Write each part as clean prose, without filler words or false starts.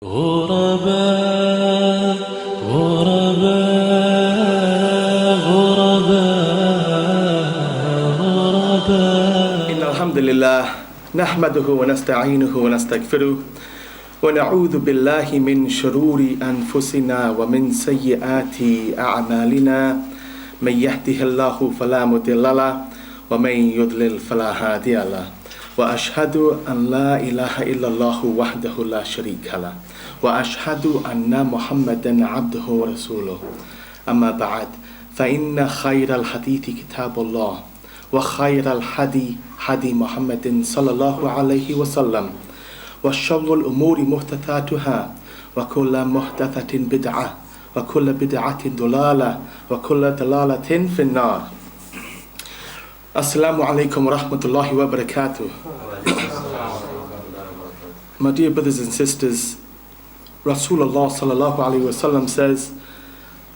غرباء غرباء غرباء غرباء إن الحمد لله نحمده ونستعينه ونستغفره ونعوذ بالله من شرور أنفسنا ومن سيئات أعمالنا من يهده الله فلا مضل له ومن يضلل فلا هادي له وأشهد أن لا إله إلا الله وحده لا شريك له وأشهد أن محمدا عبده ورسوله أما بعد فإن خير الحديث كتاب الله وخير الهدي هدي محمد صلى الله عليه وسلم وشر الأمور محدثاتها وكل محدثة بدعة وكل بدعة ضلالة وكل ضلالة في النار. Assalamu alaikum wa rahmatullahi wa barakatuh. My dear brothers and sisters, Rasulullah sallallahu alaihi wasallam says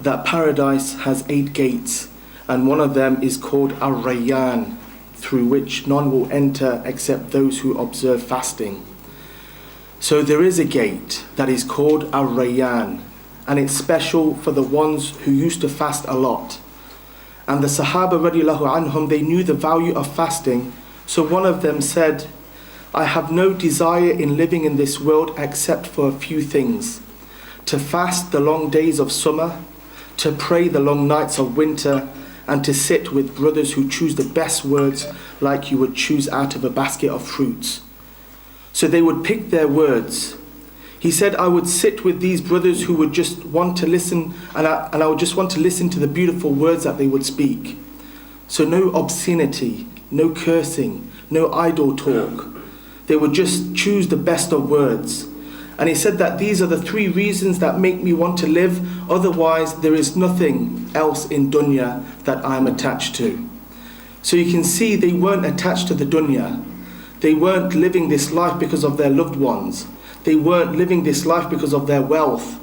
that paradise has 8 gates, and one of them is called Rayyan, through which none will enter except those who observe fasting. So there is a gate that is called Rayyan, and it's special for the ones who used to fast a lot. And the Sahaba radiallahu anhum, they knew the value of fasting. So one of them said, I have no desire in living in this world except for a few things: to fast the long days of summer, to pray the long nights of winter, and to sit with brothers who choose the best words like you would choose out of a basket of fruits. So they would pick their words. He said, I would sit with these brothers who would just want to listen, and I would just want to listen to the beautiful words that they would speak. So no obscenity, no cursing, no idle talk. They would just choose the best of words. And he said that these are the 3 reasons that make me want to live. Otherwise, there is nothing else in dunya that I'm attached to. So you can see they weren't attached to the dunya. They weren't living this life because of their loved ones. They weren't living this life because of their wealth.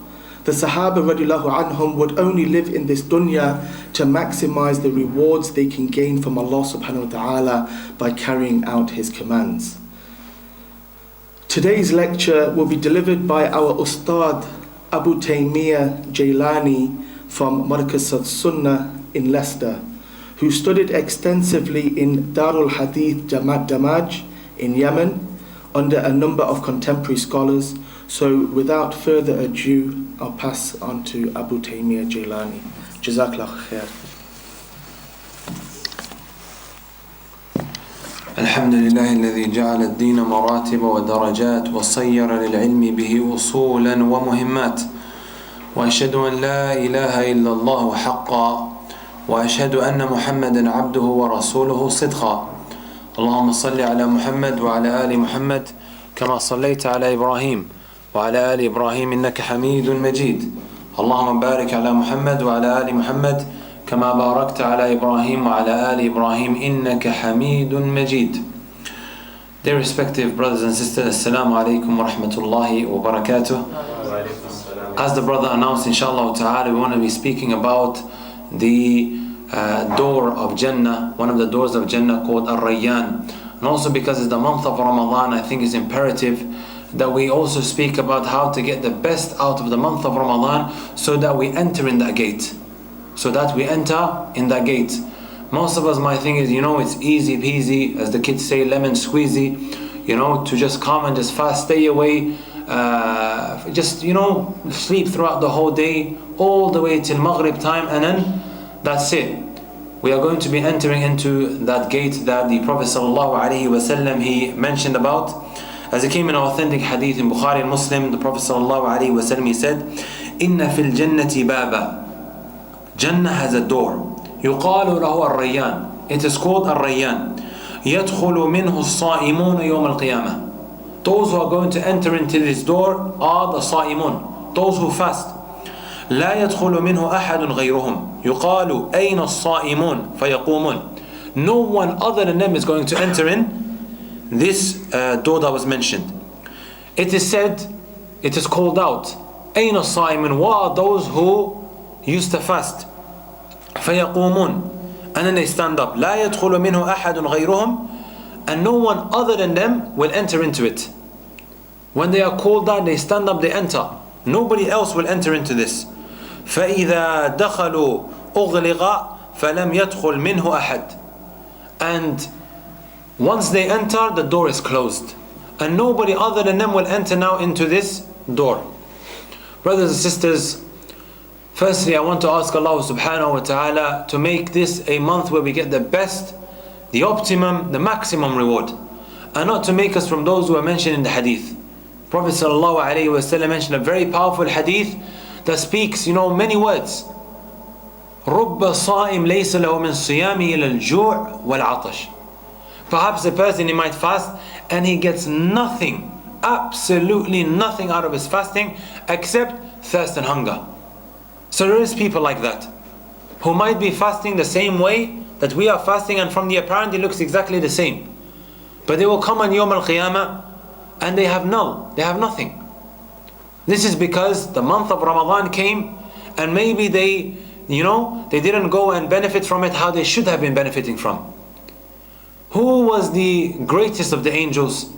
The Sahaba radiallahu anhum would only live in this dunya to maximize the rewards they can gain from Allah subhanahu wa ta'ala by carrying out His commands. Today's lecture will be delivered by our Ustadh Abu Taymiyyah Jeylaani from Markaz al-Sunnah in Leicester, who studied extensively in Darul Hadith Damaj in Yemen under a number of contemporary scholars. So without further ado, I'll pass on to Abu Taymiyyah Jeylaani. Jazakallah khair. الحمد لله الذي جعل الدين مراتب ودرجات وصير للعلم به أصولا ومهمات وأشهد أن لا إله إلا الله حقا وأشهد أن محمدا عبده ورسوله صدقا اللهم صل على محمد وعلى آل محمد كما صليت على إبراهيم وعلى آل إبراهيم إنك حميد مجيد اللهم بارك على محمد وعلى آل محمد كما باركت على إبراهيم وعلى آل إبراهيم إنك حميد مجيد. Dear respective brothers and sisters, Assalamu alaikum wa rahmatullahi wa barakatuh. As the brother announced, inshallah ta'ala, we want to be speaking about the door of Jannah, one of the doors of Jannah called Rayyan. And also because it's the month of Ramadan, I think it's imperative that we also speak about how to get the best out of the month of Ramadan so that we enter in that gate. Most of us might think it's easy peasy, as the kids say, lemon squeezy, to just come and just fast, stay away, just sleep throughout the whole day, all the way till Maghrib time, and then that's it. We are going to be entering into that gate that the Prophet ﷺ he mentioned about. As it came in an authentic hadith in Bukhari and Muslim, the Prophet ﷺ he said, "Inna fil jannati baba." Jannah has a door. يقال له الريان. It is called الريان. يدخل منه الصائمون يوم القيامة. Those who are going to enter into this door are the صائمون, those who fast. لا يدخل منه أحد غيرهم. يقال أين الصائمون فيقومون. No one other than them is going to enter in this door that was mentioned. It is said, it is called out, أين الصائمون, what are those who used to fast? فيقومون, and then they stand up. لا يدخل منه أحد غيرهم, and no one other than them will enter into it. When they are called out, they stand up, they enter. Nobody else will enter into this. فَإِذَا دَخَلُوا أُغْلِقَ فَلَمْ يَدْخُلْ مِنْهُ أَحَدٍ. And once they enter, the door is closed. And nobody other than them will enter now into this door. Brothers and sisters, firstly I want to ask Allah subhanahu wa ta'ala to make this a month where we get the best, the optimum, the maximum reward. And not to make us from those who are mentioned in the hadith. Prophet sallallahu alayhi wa sallam mentioned a very powerful hadith that speaks, many words. رُبَّ صَائِمْ لَيْسَ لَهُ مِنْ صِيَامِهِ إِلَى الْجُوعِ وَالْعَطَشِ. Perhaps a person, he might fast and he gets nothing, absolutely nothing out of his fasting except thirst and hunger. So there is people like that who might be fasting the same way that we are fasting, and from the apparent it looks exactly the same. But they will come on Yawm al-Qiyamah and they have null, they have nothing. This is because the month of Ramadan came and maybe they didn't go and benefit from it how they should have been benefiting from. Who was the greatest of the angels?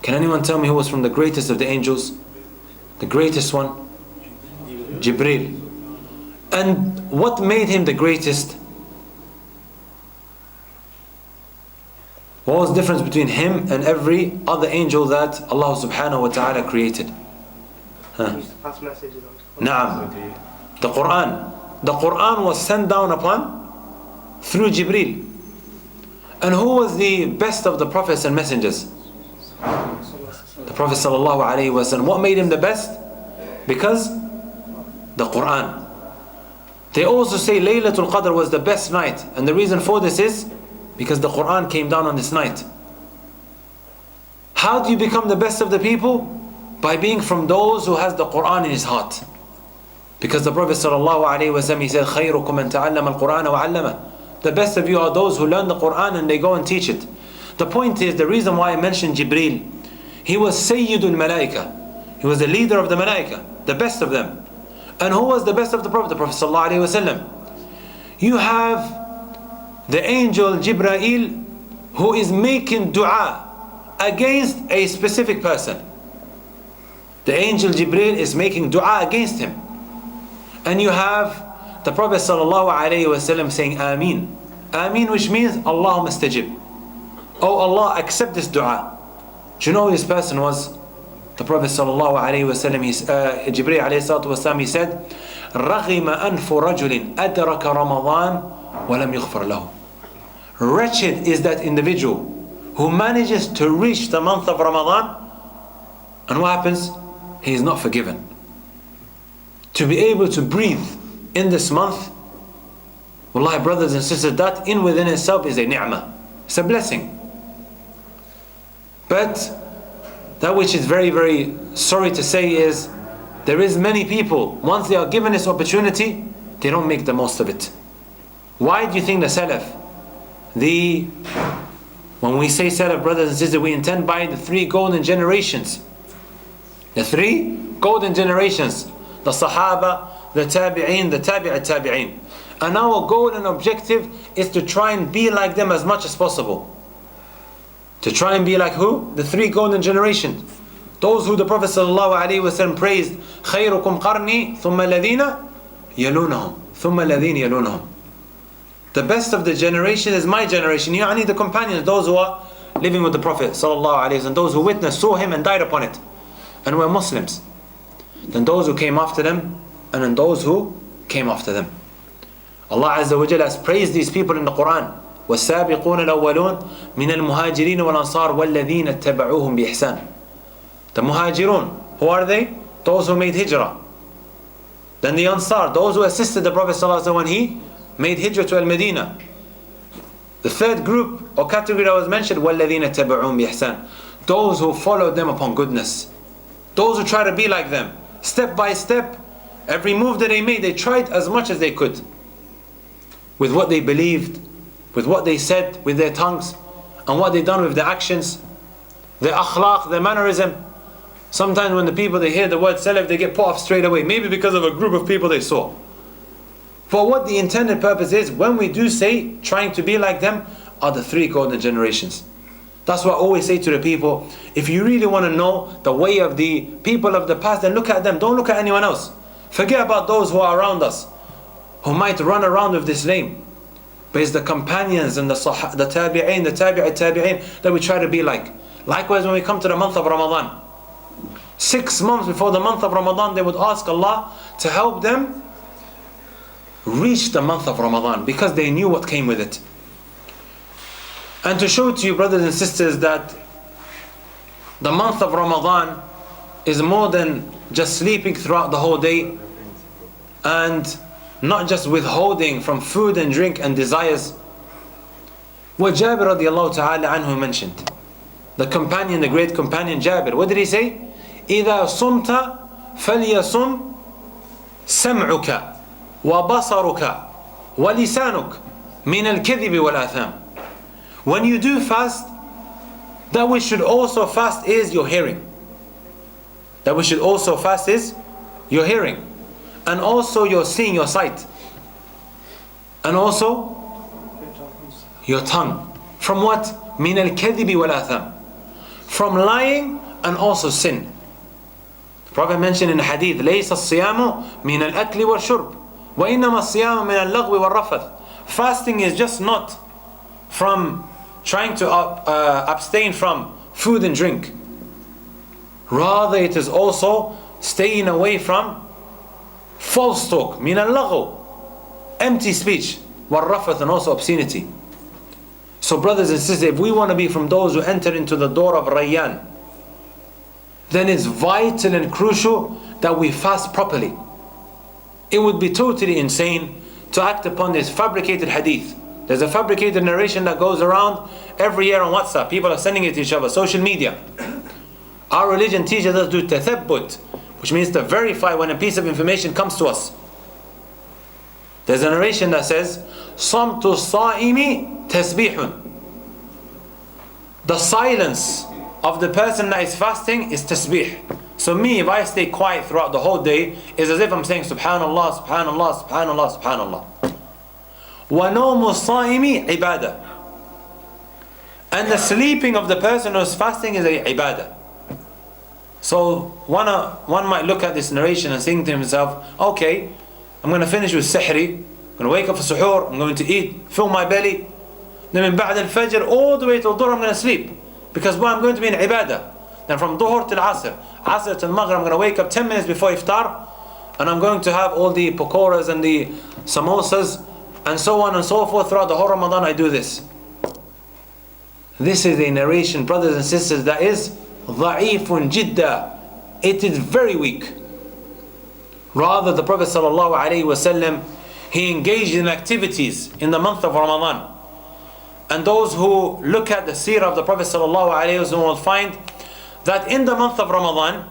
Can anyone tell me who was from the greatest of the angels? The greatest one? Jibreel. And what made him the greatest? What was the difference between him and every other angel that Allah subhanahu wa ta'ala created? Pass messages on. Naam. The Quran. The Quran was sent down upon through Jibreel. And who was the best of the prophets and messengers? The Prophet sallallahu alaihi wasallam. What made him the best? Because the Quran. They also say Laylatul Qadr was the best night, and the reason for this is because the Quran came down on this night. How do you become the best of the people? By being from those who has the Quran in his heart. Because the Prophet sallallahu alaihi wasallam, he said, خَيْرُكُمْ مَنْ تَعَلَّمَ الْقُرْآنَ وَعَلَّمَهُ. The best of you are those who learn the Quran and they go and teach it. The point is, the reason why I mentioned Jibreel, he was Sayyidul Malaika. He was the leader of the Malaika, the best of them. And who was the best of the Prophet? The Prophet sallallahu alaihi wasallam. You have the angel Jibreel who is making dua against a specific person. The angel Jibreel is making dua against him. And you have the Prophet sallallahu alaihi wasallam saying Ameen. Ameen, which means Allahumma stajib. Oh Allah, accept this dua. Do you know who this person was? The Prophet sallallahu alaihi wasallam, Jibreel alayhi salatu wasallam, he said, رَغِمَ أَنْفُ رَجُلٍ أَدْرَكَ رَمَضَانَ وَلَمْ يُغْفَرْ لَهُ. Wretched is that individual who manages to reach the month of Ramadan, and what happens? He is not forgiven. To be able to breathe in this month, wallahi brothers and sisters, that in within itself is a ni'mah. It's a blessing. But that which is very, very sorry to say is, there is many people, once they are given this opportunity, they don't make the most of it. Why do you think the Salaf, when we say Salaf, brothers and sisters, we intend by the three golden generations. The three golden generations. The Sahaba, the Tabi'een, the Tabi'at Tabi'een. And our goal and objective is to try and be like them as much as possible. To try and be like who? The three golden generations. Those who the Prophet ﷺ praised, خَيْرُكُمْ قَرْنِي ثُمَّ الَّذِينَ يَلُونَهُمْ ثُمَّ الَّذِينَ يَلُونَهُمْ. The best of the generation is my generation. Yani the companions, those who are living with the Prophet ﷺ, those who witnessed, saw him and died upon it, and were Muslims. Then those who came after them, and then those who came after them. Allah Azza wa Jalla has praised these people in the Quran. وَالسَّابِقُونَ الْأَوَّلُونَ مِنَ الْمُهَاجِرِينَ وَالْأَنصَارِ وَالَّذِينَ اتَّبَعُوهُمْ بِإِحْسَانٍ. The Muhajirun, who are they? Those who made hijrah. Then the Ansar, those who assisted the Prophet ﷺ when he made hijrah to Al-Medina. The third group or category that was mentioned, وَالَّذِينَ اتَّبَعُوهُمْ بِإِحْسَانٍ. Those who followed them upon goodness. Those who try to be like them. Step by step, every move that they made, they tried as much as they could. With what they believed, with what they said with their tongues, and what they done with their actions, their akhlaq, their mannerism. Sometimes when the people, they hear the word salaf, they get put off straight away, maybe because of a group of people they saw. For what the intended purpose is, when we do say trying to be like them, are the three golden generations. That's what I always say to the people. If you really want to know the way of the people of the past, then look at them. Don't look at anyone else. Forget about those who are around us, who might run around with this name. But it's the companions and the tabi'een, the tabi'in that we try to be like. Likewise, when we come to the month of Ramadan, 6 months before the month of Ramadan, they would ask Allah to help them reach the month of Ramadan, because they knew what came with it. And to show to you, brothers and sisters, that the month of Ramadan is more than just sleeping throughout the whole day and not just withholding from food and drink and desires. What Jabir radiallahu ta'ala anhu mentioned, the companion, the great companion Jabir, what did he say? إِذَا صُمْتَ فَلْيَصُمْ سَمْعُكَ وَبَصَرُكَ وَلِسَانُكَ مِنَ الْكَذِبِ وَالْآثَامِ. When you do fast, that which should also fast is your hearing. That which should also fast is your hearing. And also your seeing, your sight. And also your tongue. From what? مِنَ الْكَذِبِ وَالْآثَامِ. From lying and also sin. The Prophet mentioned in the hadith, لَيْسَ الصِّيَامُ مِنَ الْأَكْلِ وَالشُّرْبِ وَإِنَّمَا الصِّيَامُ مِنَ اللَّغْوِ وَالرَّفَثِ. Fasting is just not from trying to abstain from food and drink. Rather, it is also staying away from false talk, min al-laghu, empty speech, wal-rafath, and also obscenity. So brothers and sisters, if we want to be from those who enter into the door of Rayyan, then it's vital and crucial that we fast properly. It would be totally insane to act upon this fabricated hadith. There's a fabricated narration that goes around every year on WhatsApp. People are sending it to each other, social media. Our religion teaches us to do tathabbut, which means to verify when a piece of information comes to us. There's a narration that says, صَمْتُ الصَّائِمِ تَسْبِيحٌ. The silence of the person that is fasting is tasbih. So me, if I stay quiet throughout the whole day, is as if I'm saying Subhanallah, Subhanallah, Subhanallah, Subhanallah. وَنَوْمُ الصَّائِمِ عِبَادَةٌ. And the sleeping of the person who is fasting is a ibadah. So one might look at this narration and think to himself, okay, I'm going to finish with sihri, I'm going to wake up for suhoor, I'm going to eat, fill my belly, then in ba'd al-fajr all the way till dhuhr I'm going to sleep, because I'm going to be in ibadah. Then from dhuhr till asr, asr till maghrib, I'm going to wake up 10 minutes before iftar, and I'm going to have all the pakoras and the samosas and so on and so forth throughout the whole Ramadan. I do this. This is a narration, brothers and sisters, that is ضعيف جدا. It is very weak. Rather, the Prophet ﷺ, he engaged in activities in the month of Ramadan. And those who look at the seerah of the Prophet ﷺ will find that in the month of Ramadan,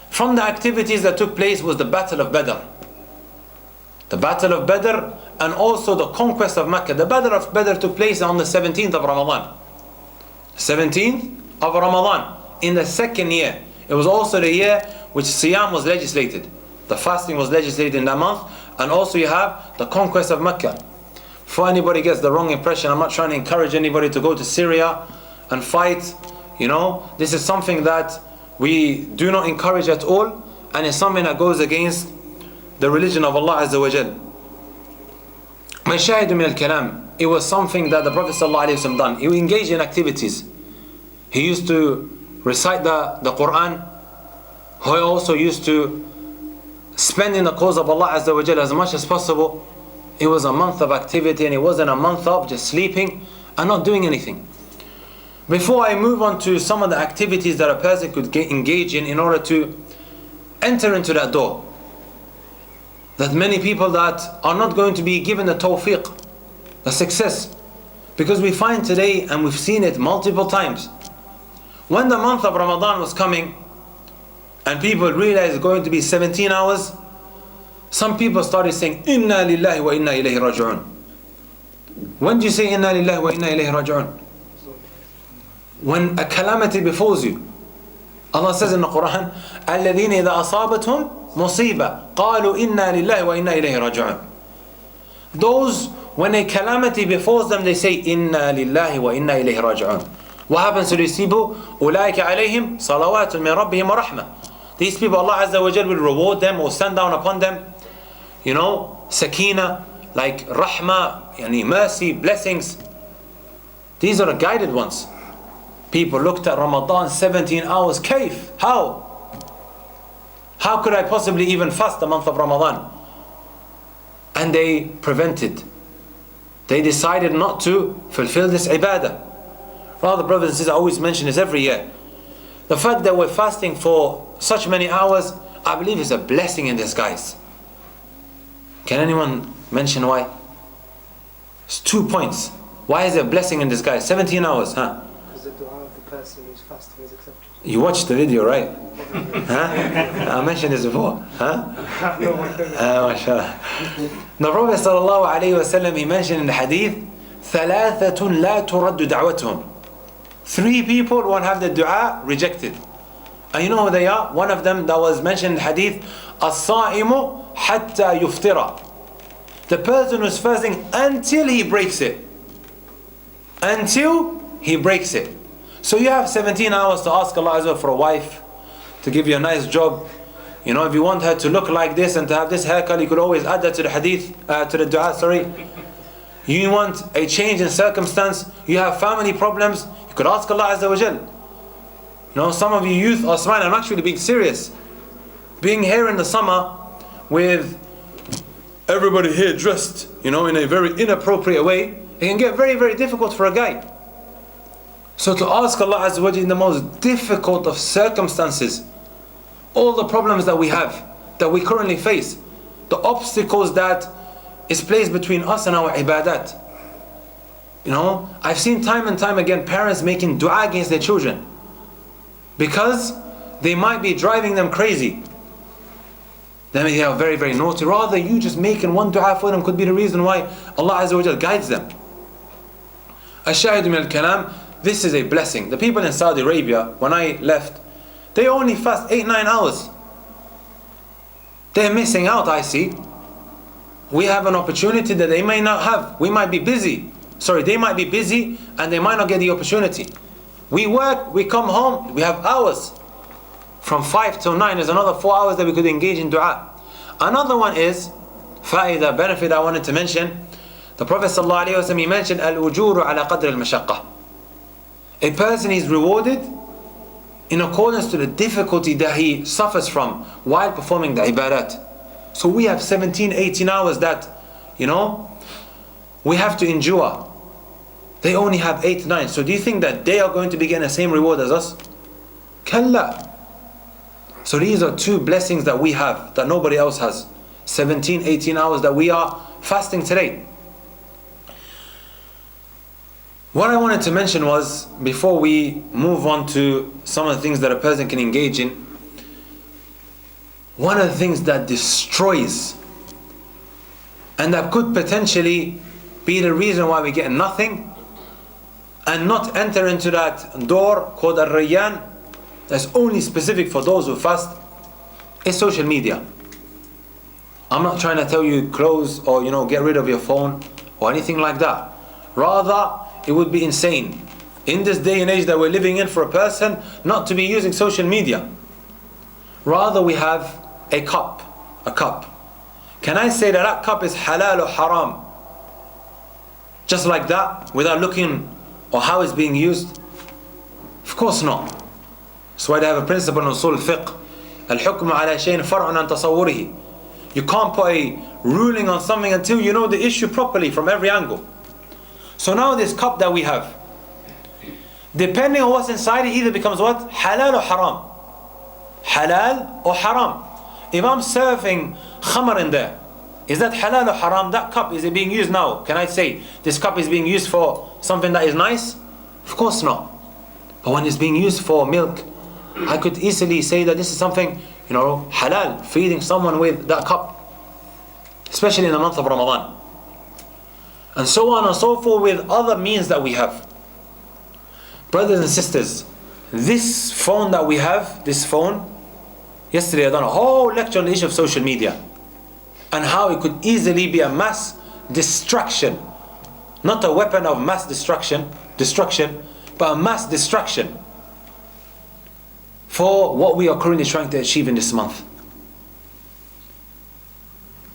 from the activities that took place was the Battle of Badr. The Battle of Badr and also the conquest of Mecca. The Battle of Badr took place on the 17th of Ramadan. 17th of Ramadan, in the second year. It was also the year which Siyam was legislated. The fasting was legislated in that month. And also you have the conquest of Mecca. Before anybody gets the wrong impression, I'm not trying to encourage anybody to go to Syria and fight. You know, this is something that we do not encourage at all, and it's something that goes against the religion of Allah Azza wa Jal. Mashahid min al-kalam, it was something that the Prophet ﷺ done. He engaged in activities. He used to recite the Quran. He also used to spend in the cause of Allah Azza wa Jal as much as possible. It was a month of activity, and it wasn't a month of just sleeping and not doing anything. Before I move on to some of the activities that a person could engage in order to enter into that door, that many people that are not going to be given the tawfiq, the success, because we find today, and we've seen it multiple times, when the month of Ramadan was coming and people realized it's going to be 17 hours, some people started saying, Inna lillahi wa inna ilayhi raji'un. When do you say Inna lillahi wa inna ilayhi raji'un? When a calamity befalls you. Allah says in the Quran, الَّذِينَ إِذَا أَصَابَتْهُمْ مُصِيبَةٌ قَالُوا إِنَّا لِلَّهِ وَإِنَّا إِلَيْهِ رَاجِعُونَ. Those, when a calamity befalls them, they say, إِنَّا لِلَّهِ وَإِنَّا إِلَيْهِ رَاجِعُونَ. What happens to these people? أُولَٰئِكَ عَلَيْهِمْ صَلَوَاتٌ مِّن رَبِّهِمْ وَرَحْمَةٌ. These people, Allah Azza wa Jal will reward them or send down upon them, sakina, like rahmah, yani mercy, blessings. These are the guided ones. People looked at Ramadan 17 hours. Kaif? How? How could I possibly even fast the month of Ramadan? And they prevented. They decided not to fulfill this ibadah. Rather, brothers and sisters, I always mention this every year. The fact that we're fasting for such many hours, I believe is a blessing in disguise. Can anyone mention why? It's 2 points. Why is it a blessing in disguise? 17 hours, huh? Because the dua of the person who's fasting is accepted. You watched the video, right? Huh? I mentioned this before. Huh? MashaAllah. The Prophet ﷺ, he mentioned in the hadith, ثَلَاثَةٌ لَا تُرَدُّ دَعْوَتُهُمْ. 3 people won't have the dua rejected. And you know who they are? One of them that was mentioned in the hadith, الصَّائِمُ حَتَّى يُفْطِرَ. The person who's fasting until he breaks it. Until he breaks it. So you have 17 hours to ask Allah Azza for a wife, to give you a nice job. If you want her to look like this and to have this haircut, you could always add that to the hadith, to the dua, sorry. You want a change in circumstance, you have family problems, you could ask Allah Azza wa Jal. Some of you youth are smiling, I'm actually being serious. Being here in the summer with everybody here dressed, in a very inappropriate way, it can get very, very difficult for a guy. So to ask Allah Azza wa Jal in the most difficult of circumstances, all the problems that we have, that we currently face, the obstacles that is placed between us and our ibadat. I've seen time and time again parents making dua against their children because they might be driving them crazy. They are very, very naughty. Rather, you just making one dua for them could be the reason why Allah Azza wa Jal guides them. Ash-shahidu min al-kalam, this is a blessing. The people in Saudi Arabia, when I left, they only fast 8-9 hours. They're missing out, I see. We have an opportunity that they may not have. We might be busy. They might be busy and they might not get the opportunity. We work, we come home, we have hours. From 5 till 9, there's another 4 hours that we could engage in dua. Another one is, fa'idah, benefit I wanted to mention. The Prophet ﷺ, he mentioned, al-ujuru ala qadr al-mashaqqa. A person is rewarded in accordance to the difficulty that he suffers from while performing the ibadat. So we have 17, 18 hours that, we have to endure. They only have 8, 9. So do you think that they are going to be getting the same reward as us? Kalla. So these are 2 blessings that we have that nobody else has. 17, 18 hours that we are fasting today. What I wanted to mention was, before we move on to some of the things that a person can engage in, one of the things that destroys and that could potentially be the reason why we get nothing and not enter into that door called Rayyan, that's only specific for those who fast, is social media. I'm not trying to tell you close or get rid of your phone or anything like that. Rather, it would be insane in this day and age that we're living in for a person not to be using social media. Rather, we have a cup. Can I say that that cup is halal or haram? Just like that, without looking or how it's being used? Of course not. That's why they have a principle in usul fiqh. Al-hukmu ala shayn far'un an tasawwurihi. You can't put a ruling on something until you know the issue properly from every angle. So now this cup that we have, depending on what's inside, it either becomes what? Halal or haram. Halal or haram. If I'm serving khamar in there, is that halal or haram? That cup, is it being used now? Can I say this cup is being used for something that is nice? Of course not. But when it's being used for milk, I could easily say that this is something, halal, feeding someone with that cup. Especially in the month of Ramadan. And so on and so forth with other means that we have. Brothers and sisters, this phone that we have, yesterday I done a whole lecture on the issue of social media and how it could easily be a mass destruction, not a weapon of mass destruction, but a mass distraction for what we are currently trying to achieve in this month.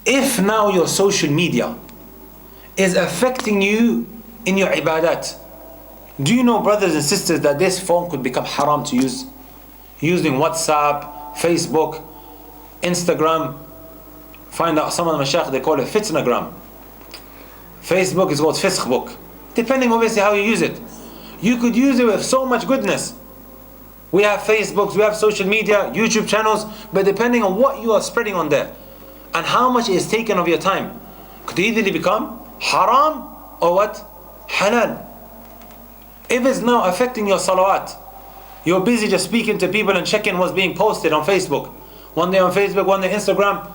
If now your social media is affecting you in your ibadat, do you know, brothers and sisters, that this phone could become haram to use? Using WhatsApp, Facebook, Instagram. Find out some of the mashayikh, they call it fitnagram. Facebook is called fisqbook. Depending obviously how you use it. You could use it with so much goodness. We have Facebooks, we have social media, YouTube channels, but depending on what you are spreading on there and how much is taken of your time, could easily become haram or what? Halal. If it's now affecting your salawat, you're busy just speaking to people and checking what's being posted on Facebook. One day on Facebook, one day Instagram.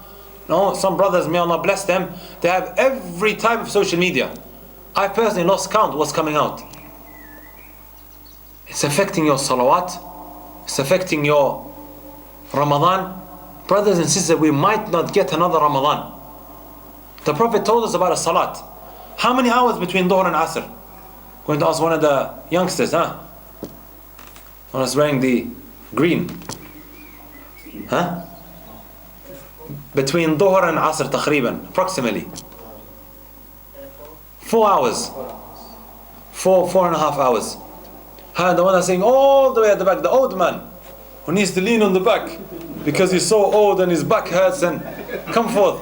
No, some brothers, may Allah bless them, they have every type of social media. I personally lost count what's coming out. It's affecting your salawat. It's affecting your Ramadan. Brothers and sisters, we might not get another Ramadan. The Prophet told us about a salat. How many hours between Dhuhr and Asr? Going to ask one of the youngsters, huh? One was wearing the green. Huh? Between Dhuhr and Asr, تقريبا, approximately. 4 hours. 4.5 hours. The one that's saying all the way at the back, the old man who needs to lean on the back because he's so old and his back hurts, and come forth.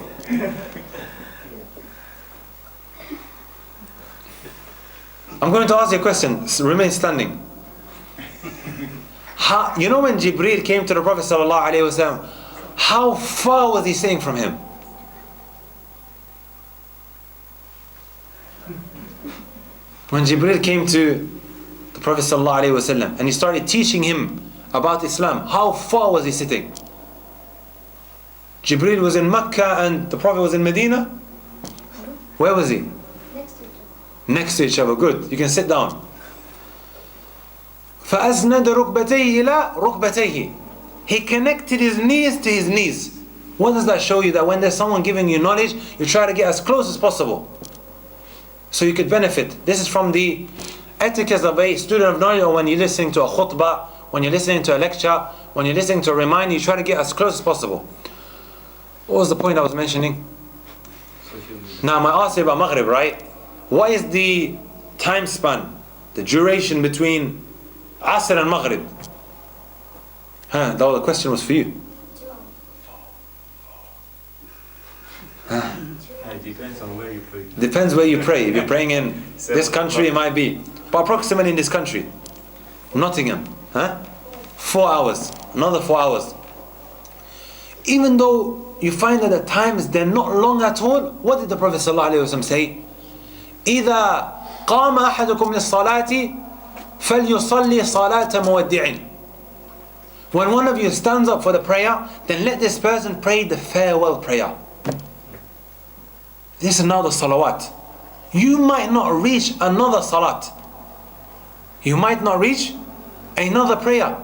I'm going to ask you a question. Remain standing. You know when Jibreel came to the Prophet ﷺ, how far was he staying from him? When Jibreel came to the Prophet ﷺ and he started teaching him about Islam, how far was he sitting? Jibreel was in Mecca and the Prophet was in Medina? Where was he? Next to each other. Good. You can sit down. فَأَسْنَدَ رُكْبَتَيْهِ إِلَىٰ رُكْبَتَيْهِ. He connected his knees to his knees. What does that show you? That when there's someone giving you knowledge, you try to get as close as possible so you could benefit. This is from the etiquette of a student of knowledge, or when you're listening to a khutbah, when you're listening to a lecture, when you're listening to a reminder, you try to get as close as possible. What was the point I was mentioning? Now, I asked you about Maghrib, right? What is the time span, the duration between Asr and Maghrib? The question was for you. It depends on where you pray. Depends where you pray. If you're praying in this country, it might be. But approximately in this country, Nottingham, 4 hours, another 4 hours. Even though you find that at times they're not long at all, what did the Prophet ﷺ say? إِذَا قَامَ أَحَدُكُمْ لِلصَّلَاةِ فَلْيُصَلِّ صَلَاةَ مُوَدِّعٍ. When one of you stands up for the prayer, then let this person pray the farewell prayer. This is now the salawat. You might not reach another salat. You might not reach another prayer.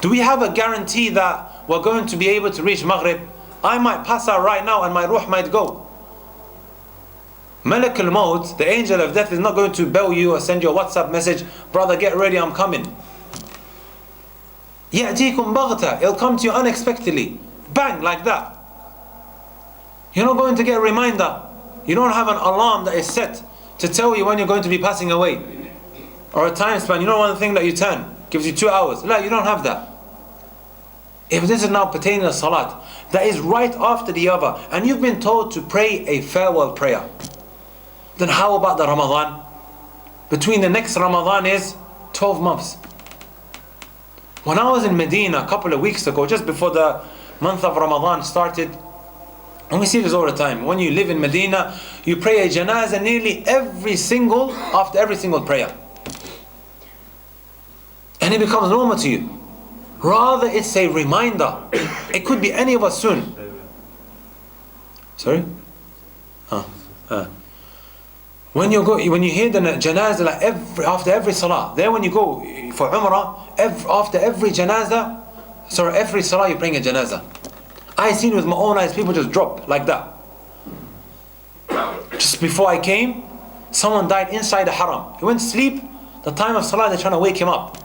Do we have a guarantee that we're going to be able to reach Maghrib? I might pass out right now and my ruh might go. Malak al-Maut, the angel of death, is not going to bell you or send you a WhatsApp message, brother, get ready, I'm coming. يَأْتِيكُمْ بَغْتَةً. It'll come to you unexpectedly. Bang, like that. You're not going to get a reminder. You don't have an alarm that is set to tell you when you're going to be passing away. Or a time span. You know one thing that you turn, gives you 2 hours. No, you don't have that. If this is now pertaining to salat, that is right after the other, and you've been told to pray a farewell prayer, then how about the Ramadan? Between the next Ramadan is 12 months. When I was in Medina a couple of weeks ago, just before the month of Ramadan started, and we see this all the time, when you live in Medina, you pray a janazah after every single prayer. And it becomes normal to you. Rather, it's a reminder. It could be any of us soon. Sorry? When you hear the janazah after every salah, there when you go for Umrah, after every janazah, every salah you bring a janazah. I seen with my own eyes people just drop like that. Just before I came, someone died inside the haram. He went to sleep, the time of salah, they're trying to wake him up.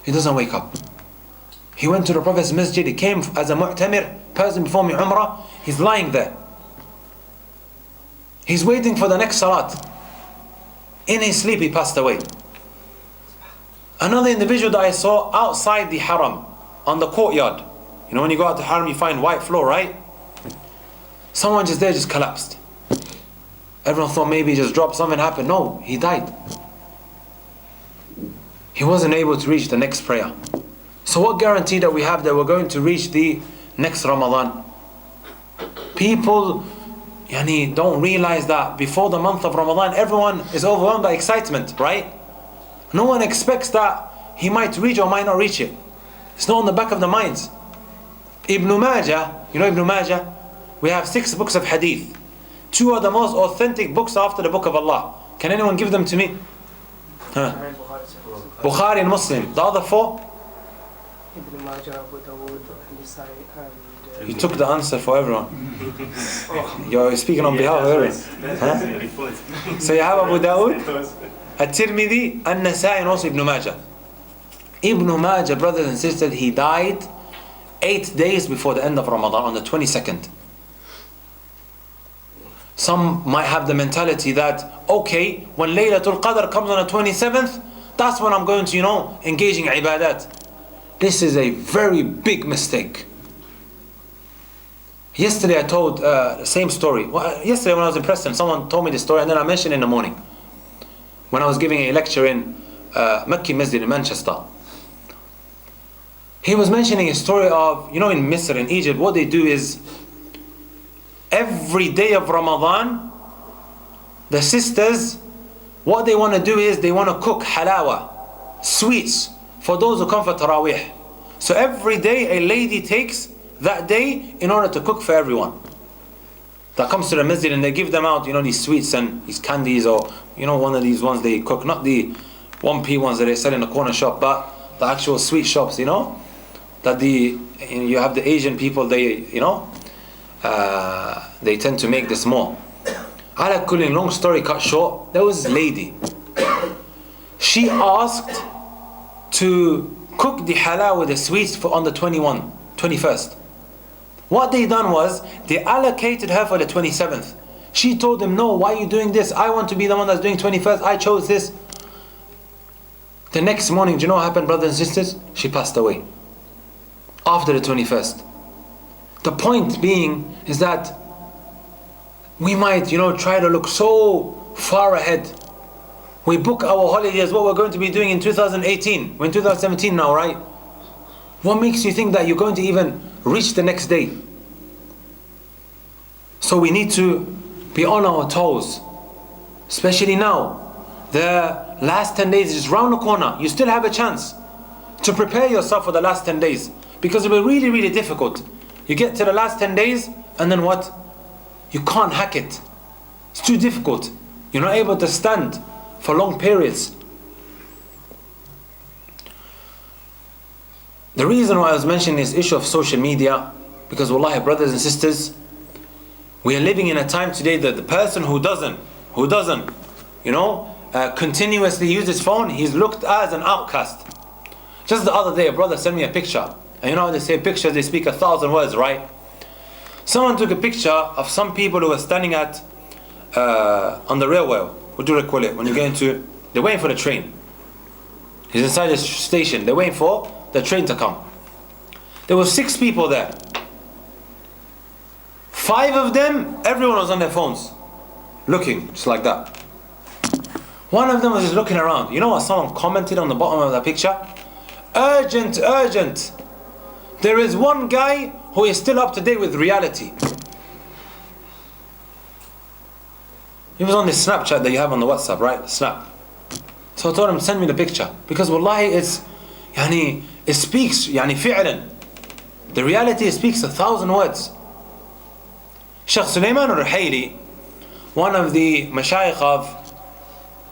He doesn't wake up. He went to the Prophet's masjid, he came as a mu'tamir, person performing umrah, he's lying there. He's waiting for the next salat. In his sleep he passed away. Another individual that I saw outside the haram, on the courtyard. You know when you go out to haram you find white floor, right? Someone just there just collapsed. Everyone thought maybe he just dropped, something happened. No, he died. He wasn't able to reach the next prayer. So what guarantee that we have that we're going to reach the next Ramadan? People don't realize that before the month of Ramadan everyone is overwhelmed by excitement, right? No one expects that he might reach or might not reach it. It's not on the back of the minds. Ibn Majah, you know Ibn Majah? We have 6 books of hadith. 2 are the most authentic books after the book of Allah. Can anyone give them to me? Bukhari and Muslim. The other 4? Ibn Majah, Abu Dawud, Nisai, and... You took the answer for everyone. You're speaking on behalf of everyone. Huh? So you have Abu Dawud, At-Tirmidhi, An-Nasai, and also Ibn Majah. Ibn Majah, brothers and sisters, he died 8 days before the end of Ramadan, on the 22nd. Some might have the mentality that, okay, when Laylatul Qadr comes on the 27th, that's when I'm going to, engage in ibadat. This is a very big mistake. Yesterday I told the same story. Yesterday when I was in Preston, someone told me the story and then I mentioned it in the morning. When I was giving a lecture in Makki Masjid in Manchester. He was mentioning a story of, in Misr, in Egypt, what they do is, every day of Ramadan, the sisters, what they want to do is, they want to cook halawa, sweets, for those who come for Taraweeh. So every day a lady takes that day in order to cook for everyone that comes to the masjid, and they give them out, these sweets and these candies, or one of these ones they cook, not the 1p ones that they sell in the corner shop, but the actual sweet shops, that you have the Asian people, they tend to make this more. Ala kulli, long story cut short, there was this lady. She asked to cook the halal, the sweets, on the 21st. What they done was, they allocated her for the 27th. She told them, no, why are you doing this? I want to be the one that's doing 21st. I chose this. The next morning, do you know what happened, brothers and sisters? She passed away. After the 21st. The point being is that we might, try to look so far ahead. We book our holidays, what we're going to be doing in 2018. We're in 2017 now, right? What makes you think that you're going to even reach the next day? So we need to be on our toes. Especially now. The last 10 days is round the corner. You still have a chance to prepare yourself for the last 10 days. Because it will be really, really difficult. You get to the last 10 days and then what? You can't hack it. It's too difficult. You're not able to stand for long periods. The reason why I was mentioning this issue of social media, because wallahi, brothers and sisters, we are living in a time today that the person who doesn't continuously use his phone, he's looked as an outcast. Just the other day, a brother sent me a picture. And when they say pictures, they speak 1,000 words, right? Someone took a picture of some people who were standing at on the railway. What do they call it? When you get into, they're waiting for the train. He's inside the station. They're waiting for the train to come. There were 6 people there. 5 of them, everyone was on their phones, looking just like that. One of them was just looking around. You know what someone commented on the bottom of that picture? Urgent, urgent. There is one guy who is still up to date with reality. He was on this Snapchat that you have on the WhatsApp, right? Snap. So I told him, send me the picture. Because wallahi, it speaks, fi'lan. The reality speaks 1,000 words. Shaykh Sulaiman al-Ruhaili, one of the mashayikh of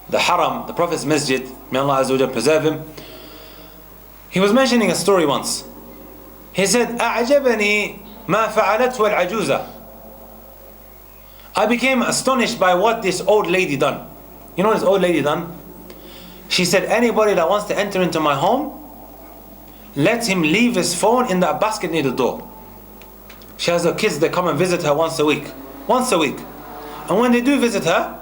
the Haram, the Prophet's Masjid, may Allah Azza wa Jalla preserve him, he was mentioning a story once. He said, أعجبني ما فعلته العجوزة. I became astonished by what this old lady done. You know what this old lady done? She said, anybody that wants to enter into my home, let him leave his phone in that basket near the door. She has her kids that come and visit her once a week. Once a week. And when they do visit her,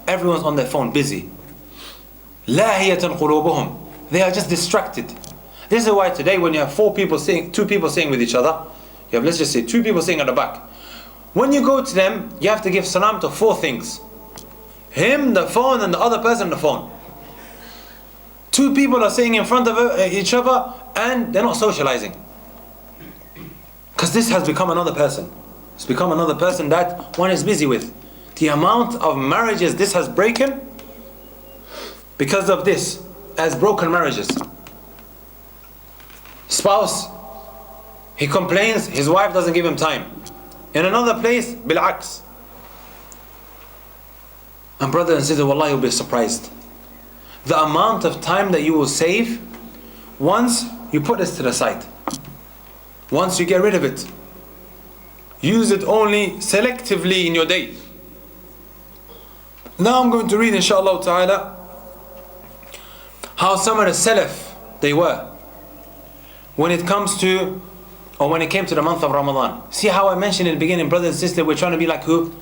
everyone's on their phone, busy. لاهية قلوبهم. They are just distracted. This is why today when you have two people sitting with each other, you have, let's just say, 2 people sitting at the back. When you go to them, you have to give salam to 4 things. Him, the phone, and the other person, the phone. 2 people are sitting in front of each other and they're not socializing. Because this has become another person. It's become another person that one is busy with. The amount of marriages this has broken because of this, as broken marriages. Spouse, he complains, his wife doesn't give him time. In another place, bil'aks. And brothers and sisters, wallahi, you'll be surprised. The amount of time that you will save once you put this to the side. Once you get rid of it. Use it only selectively in your day. Now I'm going to read, inshallah ta'ala, how some of the Salaf they were when it comes to, or when it came to the month of Ramadan. See how I mentioned in the beginning, brothers and sisters, we're trying to be like who?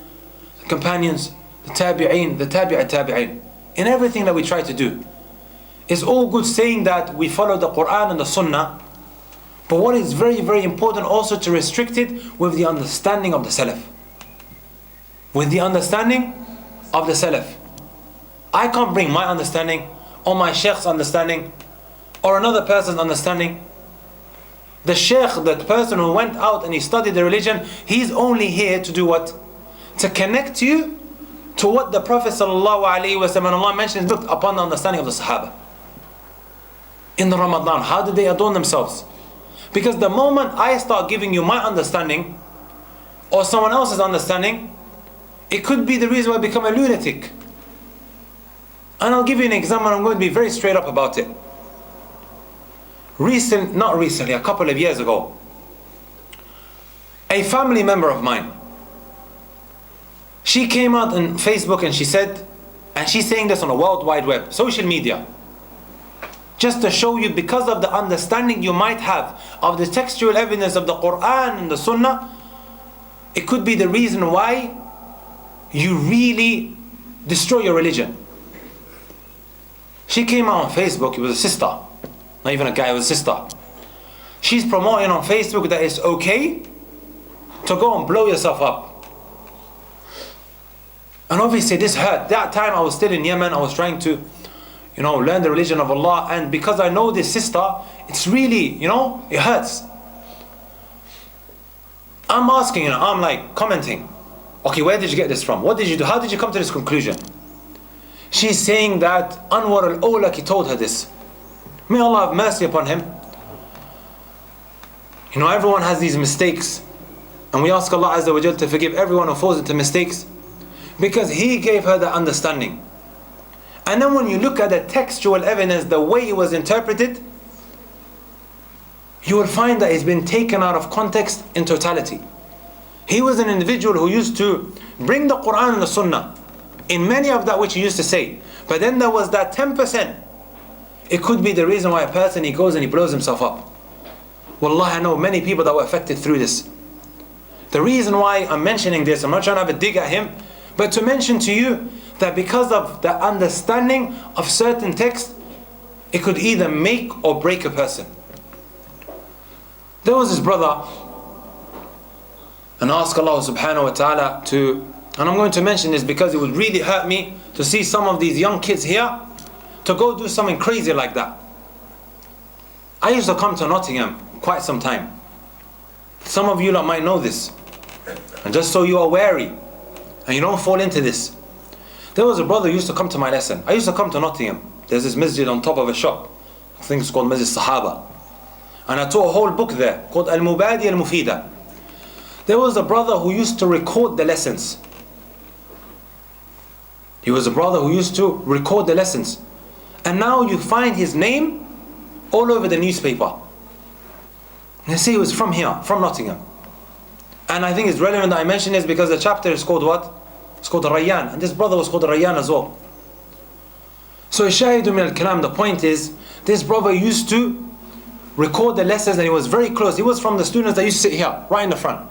The companions, the tabi'een, the tabi'in. In everything that we try to do. It's all good saying that we follow the Quran and the Sunnah, but what is very, very important also to restrict it with the understanding of the Salaf. With the understanding of the Salaf. I can't bring my understanding or my Shaykh's understanding or another person's understanding. The Shaykh, that person who went out and he studied the religion, he's only here to do what? To connect you to what the Prophet ﷺ, Allah mentioned in his book, upon the understanding of the Sahaba. In the Ramadan, how did they adorn themselves? Because the moment I start giving you my understanding or someone else's understanding, it could be the reason why I become a lunatic. And I'll give you an example, and I'm going to be very straight up about it. Not recently, a couple of years ago, a family member of mine, she came out on Facebook and she said, and she's saying this on the World Wide Web, social media, just to show you, because of the understanding you might have of the textual evidence of the Quran and the Sunnah, it could be the reason why you really destroy your religion. She came out on Facebook, it was a sister, not even a guy, it was a sister. She's promoting on Facebook that it's okay to go and blow yourself up. And obviously this hurt. That time I was still in Yemen, I was trying to, learn the religion of Allah, and because I know this sister, it's really, it hurts. I'm asking, I'm like commenting, okay, where did you get this from? What did you do? How did you come to this conclusion? She's saying that Anwar al-Awlaki told her this. May Allah have mercy upon him. Everyone has these mistakes, and we ask Allah Azza wa Jal to forgive everyone who falls into mistakes, because He gave her the understanding. And then when you look at the textual evidence, the way it was interpreted, you will find that it's been taken out of context in totality. He was an individual who used to bring the Quran and the Sunnah in many of that which he used to say. But then there was that 10%. It could be the reason why a person, he goes and he blows himself up. Wallah, I know many people that were affected through this. The reason why I'm mentioning this, I'm not trying to have a dig at him, but to mention to you that because of the understanding of certain texts, it could either make or break a person. There was this brother, and ask Allah subhanahu wa ta'ala to, and I'm going to mention this because it would really hurt me to see some of these young kids here to go do something crazy like that. I used to come to Nottingham quite some time. Some of you lot might know this. And just so you are wary and you don't fall into this. There was a brother who used to come to my lesson. I used to come to Nottingham. There's this masjid on top of a shop. I think it's called Masjid Sahaba. And I taught a whole book there called Al-Mubadi Al-Mufida. There was a brother who used to record the lessons. He was a brother who used to record the lessons. And now you find his name all over the newspaper. And they say he was from here, from Nottingham. And I think it's relevant that I mention this because the chapter is called what? It's called Rayyan. And this brother was called Rayyan as well. So shahidu min al-kalam, the point is, this brother used to record the lessons and he was very close. He was from the students that used to sit here, right in the front.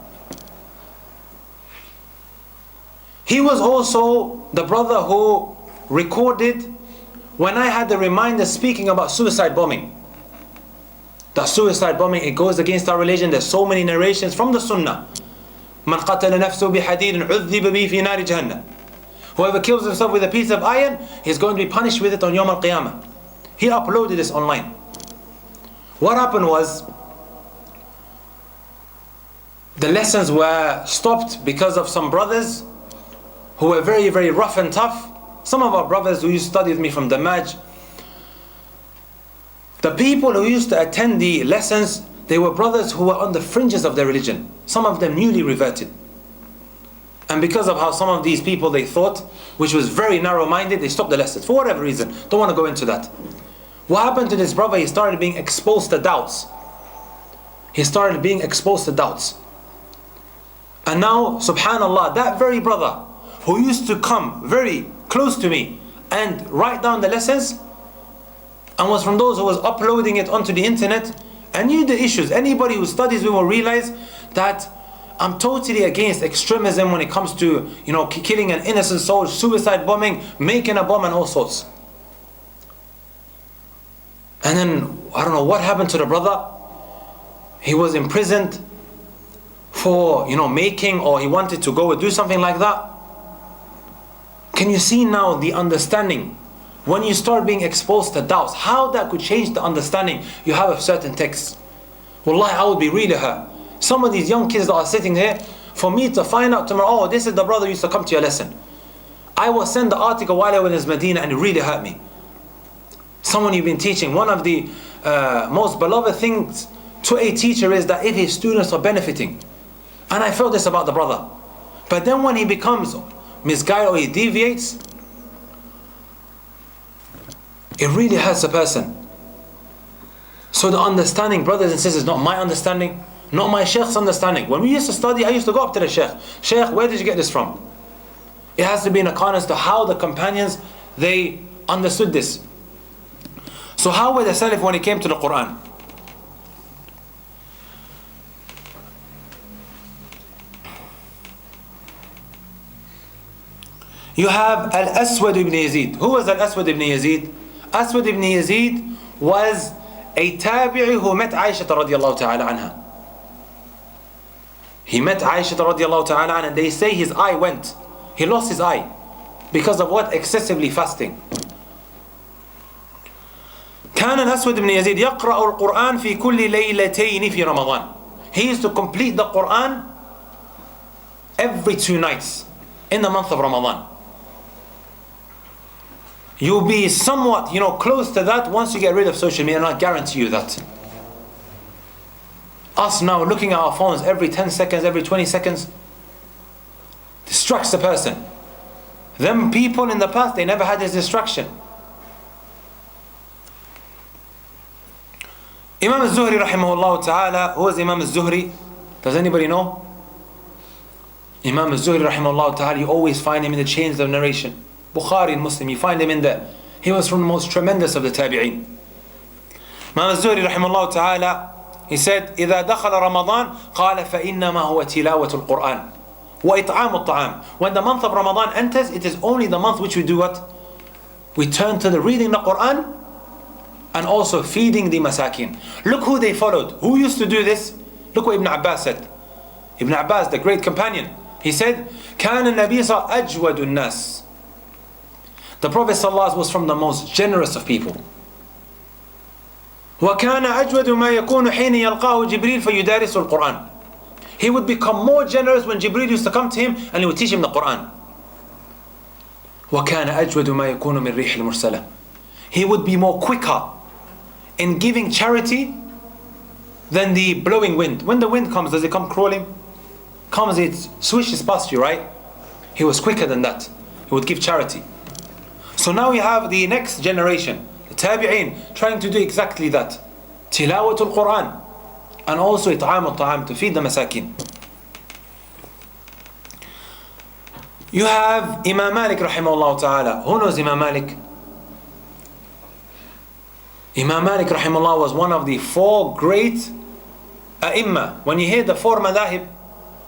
He was also the brother who recorded when I had the reminder speaking about suicide bombing. That suicide bombing, it goes against our religion. There's so many narrations from the Sunnah. من قتل نفسه بحديد عذب به في نار جهنم. Whoever kills himself with a piece of iron, he's going to be punished with it on Yawm al-Qiyamah. He uploaded this online. What happened was, the lessons were stopped because of some brothers who were very, very rough and tough. Some of our brothers who used to study with me from Damaj, the people who used to attend the lessons, they were brothers who were on the fringes of their religion. Some of them newly reverted. And because of how some of these people they thought, which was very narrow-minded, they stopped the lessons for whatever reason. Don't want to go into that. What happened to this brother? He started being exposed to doubts. He started being exposed to doubts. And now, subhanallah, that very brother who used to come very close to me and write down the lessons, and was from those who was uploading it onto the internet, and knew the issues. Anybody who studies will realize that I'm totally against extremism when it comes to, killing an innocent soul, suicide bombing, making a bomb and all sorts. And then, I don't know what happened to the brother. He was imprisoned for, making, or he wanted to go and do something like that. Can you see now the understanding? When you start being exposed to doubts, how that could change the understanding you have of certain texts. Wallahi, I would be really hurt. Some of these young kids that are sitting here, for me to find out tomorrow, this is the brother who used to come to your lesson. I will send the article while I was in Medina, and it really hurt me. Someone you've been teaching, one of the most beloved things to a teacher is that if his students are benefiting. And I felt this about the brother. But then when he becomes misguided or he deviates, it really hurts a person. So the understanding, brothers and sisters, not my understanding, not my sheikh's understanding. When we used to study, I used to go up to the sheikh. Sheikh, where did you get this from? It has to be in accordance to how the companions, they understood this. So how were the Salaf when it came to the Quran? You have Al-Aswad ibn Yazid. Who was Al-Aswad ibn Yazid? Aswad ibn Yazid was a tabi'i who met Aisha radiallahu ta'ala anha. He met Aisha radiallahu ta'ala anha, and they say his eye went. He lost his eye. Because of what? Excessively fasting. كان الأسود بن يزيد يقرأ القرآن في كل ليلتين في رمضان. He used to complete the Quran every 2 nights in the month of Ramadan. You'll be somewhat, close to that once you get rid of social media, and I guarantee you that. Us now looking at our phones every 10 seconds, every 20 seconds, distracts the person. Them people in the past, they never had this distraction. Imam al-Zuhri rahimahullah ta'ala, who was Imam al-Zuhri? Does anybody know? Imam al-Zuhri rahimahullah ta'ala, you always find him in the chains of narration. Bukhari and Muslim, you find him in there. He was from the most tremendous of the tabi'een. Imam al-Zuhri rahimahullah ta'ala, he said, إِذَا دَخَلَ رَمَضَانَ قَالَ فَإِنَّمَا هُوَ تِلَاوَةُ الْقُرْآنِ وَإِطْعَامُ الطَّعَامِ. When the month of Ramadan enters, it is only the month which we do what? We turn to the reading the Quran and also feeding the masakin. Look who they followed. Who used to do this? Look what Ibn Abbas said. Ibn Abbas, the great companion, he said, كَانَ النَّبِيُّ صَلَّى أَجْوَدُ النَّاسِ. The Prophet ﷺ was from the most generous of people. وَكَانَ أَجْوَدُ مَا يَكُونُ حِينَ يَلْقَاهُ جِبْرِيلُ فَيُدَارِسُ الْقُرْآنِ. He would become more generous when Jibreel used to come to him and he would teach him the Quran. وَكَانَ أَجْوَدُ مَا يَكُونُ مِنْ رِيحِ الْمُرْسَلَةِ. He would be more quicker in giving charity than the blowing wind. When the wind comes, does it come crawling? Comes, it swishes past you, right? He was quicker than that. He would give charity. So now we have the next generation, the tabi'een, trying to do exactly that. Tilawatul Quran. And also it'am al-ta'am, to feed the masakin. You have Imam Malik rahimahullah ta'ala. Who knows Imam Malik? Imam Malik rahimahullah was one of the four great A'imma. When you hear the four madahib,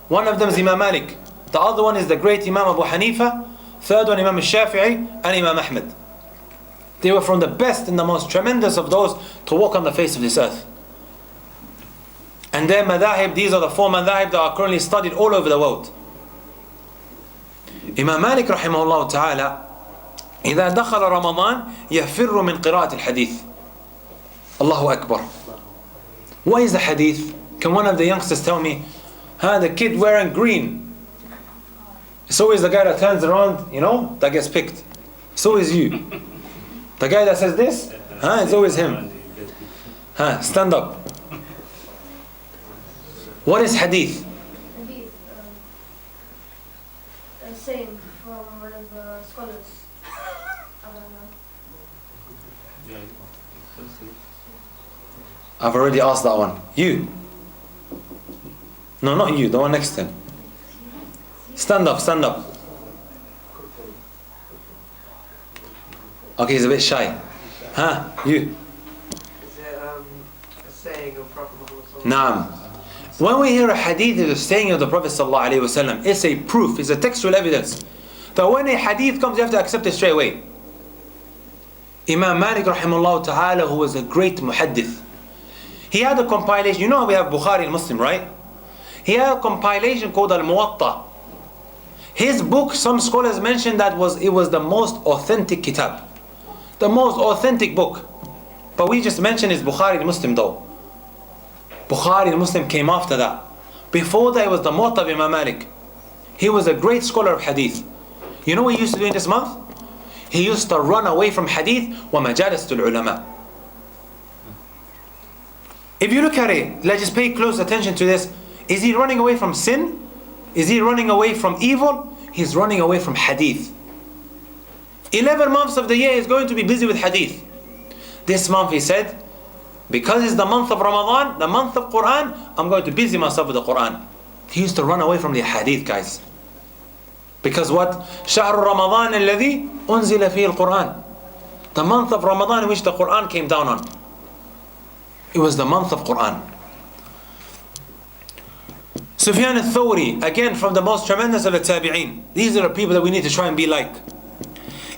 one of them is Imam Malik. The other one is the great Imam Abu Hanifa. Third one Imam Shafi'i and Imam Ahmed. They were from the best and the most tremendous of those to walk on the face of this earth. And their madahib, these are the four madahib that are currently studied all over the world. Imam Malik rahimahullah ta'ala, إذا دخل رمضان يفر من قراءة الحديث. Allahu Akbar. What is the hadith? Can one of the youngsters tell me? The kid wearing green. It's always the guy that turns around, that gets picked. So is you. The guy that says this, it's always him. Stand up. What is hadith? Hadith, a saying from one of the scholars. I don't know. I've already asked that one. You? No, not you, the one next to him. Stand up, stand up. Okay, he's a bit shy. You? Is it a saying of Prophet Muhammad? Naam. When we hear a hadith is a saying of the Prophet ﷺ, it's a proof, it's a textual evidence that when a hadith comes, you have to accept it straight away. Imam Malik rahimahullah ta'ala, who was a great muhaddith, he had a compilation. You know we have Bukhari and Muslim, right? He had a compilation called Al-Muwatta. His book, some scholars mentioned that it was the most authentic kitab, the most authentic book. But we just mentioned his Bukhari and Muslim though. Bukhari and Muslim came after that. Before that it was the Muwatta of Imam Malik. He was a great scholar of hadith. You know what he used to do in this month? He used to run away from hadith wa majalisul ulama. If you look at it, let's just pay close attention to this. Is he running away from sin? Is he running away from evil? He's running away from hadith. 11 months of the year he's going to be busy with hadith. This month he said, because it's the month of Ramadan, the month of Quran, I'm going to busy myself with the Quran. He used to run away from the hadith, guys. Because what? شهر رمضان الذي أنزل فيه القرآن. The month of Ramadan in which the Quran came down on. It was the month of Quran. Sufyan al-Thawri, again from the most tremendous of the tabi'een. These are the people that we need to try and be like.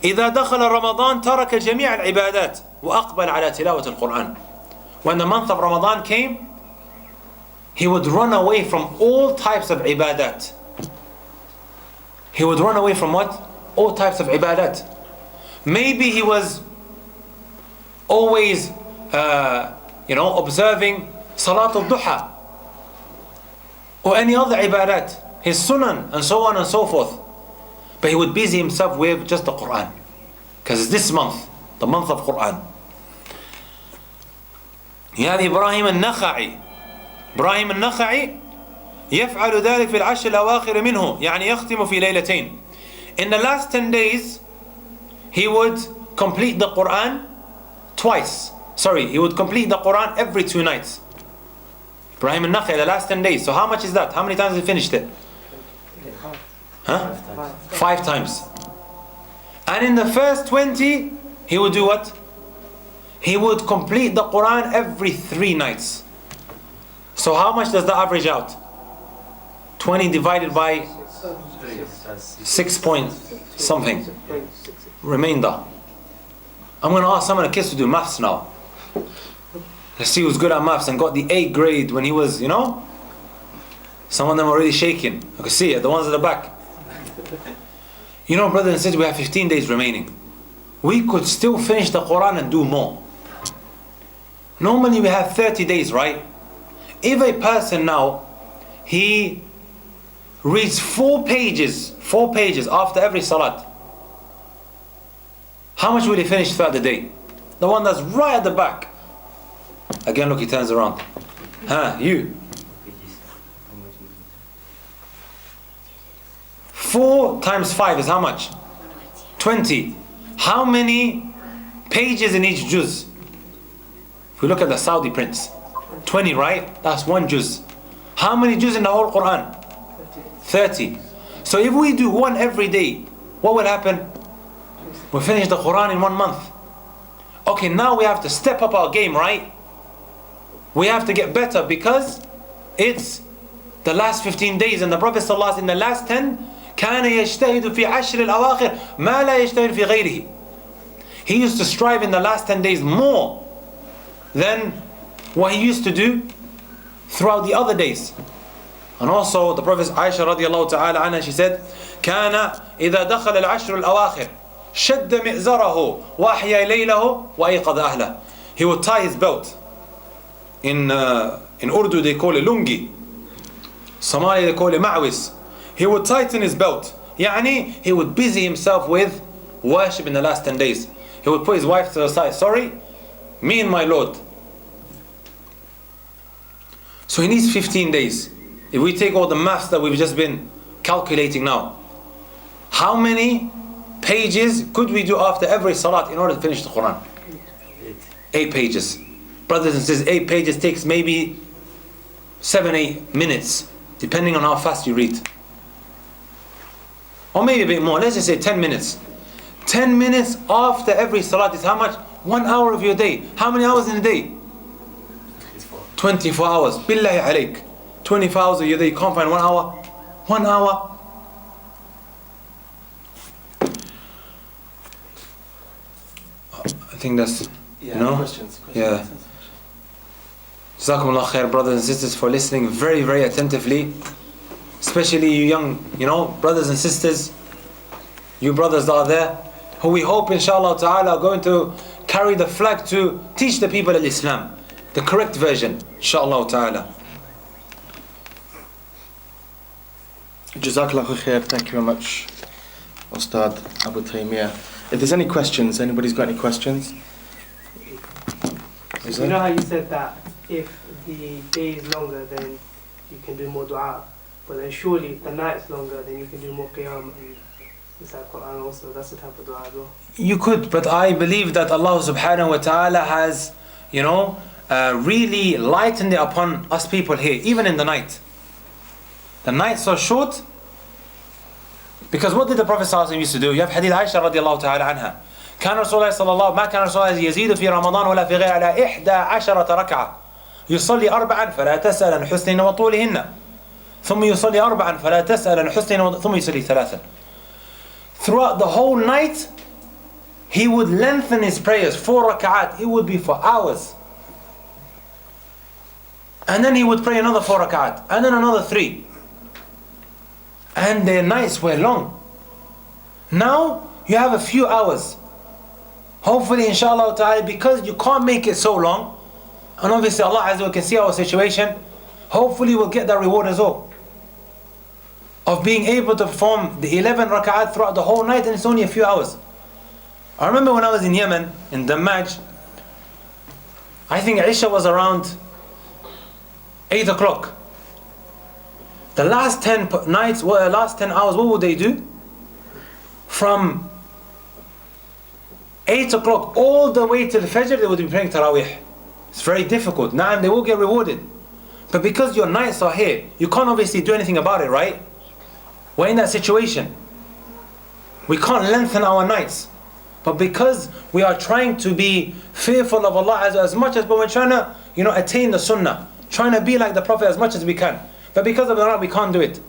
إذا دخل رمضان ترك جميع العبادات وأقبل على تلاوة القرآن. When the month of Ramadan came, he would run away from all types of ibadat. He would run away from what? All types of ibadat. Maybe he was always observing Salat al-Duha or any other ibadat, his sunan and so on and so forth. But he would busy himself with just the Quran. Because it's this month, the month of Quran. You have Ibrahim al-Nakha'i. Ibrahim al-Nakha'i يفعل ذلك في العشر الأواخر منه يعني يختم في ليلتين. In the last 10 days he would complete the Quran twice. He would complete the Quran every 2 nights. Ibrahim al-Nakha'i, the last 10 days. So how much is that? How many times he finished it? 5 times. And in the first 20 he would do what? He would complete the Quran every 3 nights. So how much does that average out? 20 divided by 6 point something. Remainder. I'm going to ask some of the kids to do maths now. Let's see who's good at maths and got the 8th grade when he was, some of them are already shaking. I can see it, the ones at the back. Brothers and sisters, we have 15 days remaining. We could still finish the Quran and do more. Normally we have 30 days, right? If a person now, he reads 4 pages after every salat, how much will he finish throughout the day? The one that's right at the back. Again, look, he turns around. You. 4 times 5 is how much? 20. How many pages in each juz? If we look at the Saudi prince, 20, right? That's 1 juz. How many juz in the whole Quran? 30. So if we do 1 every day, what will happen? We'll finish the Quran in 1 month. okay, now we have to step up our game, right? We have to get better because it's the last 15 days, and the Prophet ﷺ in the last 10 كان يجتهد في عشر الأواخر ما لا يجتهد في غيره. He used to strive in the last 10 days more than what he used to do throughout the other days. And also the Prophet Aisha radiallahu ta'ala anha, she said كان إذا دخل العشر الأواخر شد مئزره وأحيا ليله وأيقظ أهله. He would tie his belt. In Urdu they call it lungi. Somali they call it ma'wis. He would tighten his belt. Yani he would busy himself with worship in the last 10 days. He would put his wife to the side. Sorry, me and my Lord. So he needs 15 days. If we take all the maths that we've just been calculating now, how many pages could we do after every salat in order to finish the Quran? 8 pages. Brothers and sisters, 8 pages takes maybe 7-8 minutes, depending on how fast you read. Or maybe a bit more. Let's just say 10 minutes. 10 minutes after every salat is how much? 1 hour of your day. How many hours in a day? 24 hours. Billahi alayk. 24 hours of your day. You can't find 1 hour? 1 hour. I think that's, Yeah, you know? questions. Yeah. Jazakumullah khair, brothers and sisters, for listening very, very attentively. Especially you young, brothers and sisters. You brothers that are there, who we hope inshallah ta'ala are going to carry the flag to teach the people of Islam, the correct version, inshallah ta'ala. Jazakallah khair. Thank you very much, Ustadh Abu Taymiyyah. If there's any questions, anybody's got any questions? You know how you said that if the day is longer, then you can do more dua, but then surely if the night's longer, then you can do more qiyam and recite Quran also. That's the type of dua as well. You could, but I believe that Allah subhanahu wa ta'ala has, really lightened it upon us people here, even in the night. The nights are short, because what did the Prophet ﷺ used to do? You have hadith Aisha radiallahu ta'ala anha. كان رسول الله صلى الله ما كان رسول الله يزيد في رمضان ولا في غيره على 11 ركعة يصلي 4 فلا تسأل عن حسنهن وطولهن ثم يصلي 4 فلا تسأل عن حسنهن ثم يصلي 3. Throughout the whole night he would lengthen his prayers, 4 rak'at. It would be for hours, and then he would pray another 4 rak'at, and then another 3, and their nights were long. Now you have a few hours. Hopefully, inshallah ta'ala, because you can't make it so long, and obviously Allah Azza wa can see our situation, hopefully we'll get that reward as well, of being able to perform the 11 rak'at throughout the whole night, and it's only a few hours. I remember when I was in Yemen, in Damaj, I think Isha was around 8 o'clock. The last 10 nights, last 10 hours, what would they do? From 8 o'clock all the way till Fajr, they would be praying Taraweeh. It's very difficult. Now they will get rewarded. But because your nights are here, you can't obviously do anything about it, right? We're in that situation. We can't lengthen our nights. But because we are trying to be fearful of Allah as much as, but we're trying to, attain the Sunnah, trying to be like the Prophet as much as we can. But because of the night, we can't do it.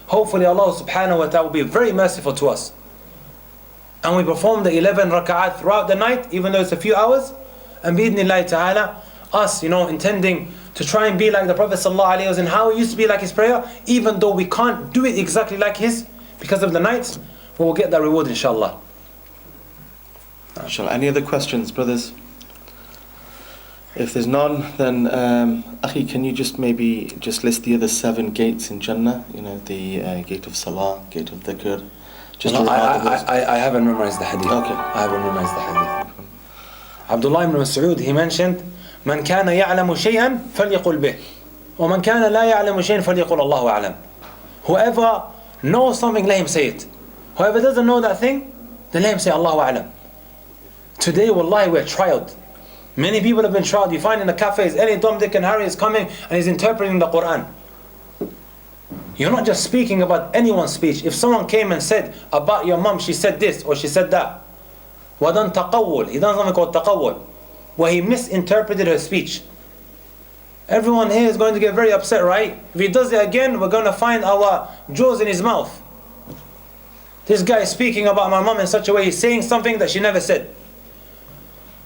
Hopefully Allah subhanahu wa ta'ala will be very merciful to us. And we perform the 11 rak'at throughout the night, even though it's a few hours. And bi'idhnillahi ta'ala, us, intending to try and be like the Prophet sallallahu alaihi wasallam, how he used to be like his prayer, even though we can't do it exactly like his because of the nights, but we'll get that reward inshallah. Inshallah. Any other questions, brothers? If there's none, then Akhi, can you just list the other 7 gates in Jannah? The gate of Salah, gate of Dhikr. I haven't memorized the hadith. Okay. I haven't memorized the hadith. Abdullah ibn Mas'ud, he mentioned, من كان يعلم شيئا فليقل به ومن كان لا يعلم شيئا فليقل الله أعلم. Whoever knows something, let him say it. Whoever doesn't know that thing, then let him say Allahu A'lam. Today, wallahi, we're trialed. Many people have been trialed. You find in the cafes, any Tom, Dick and Harry is coming and he's interpreting the Quran. You're not just speaking about anyone's speech. If someone came and said about your mom, she said this or she said that, وَدَنْ تَقَوُّل. He done something called taqawwul, where he misinterpreted her speech. Everyone here is going to get very upset, right? If he does it again, we're going to find our jaws in his mouth. This guy is speaking about my mom in such a way, he's saying something that she never said.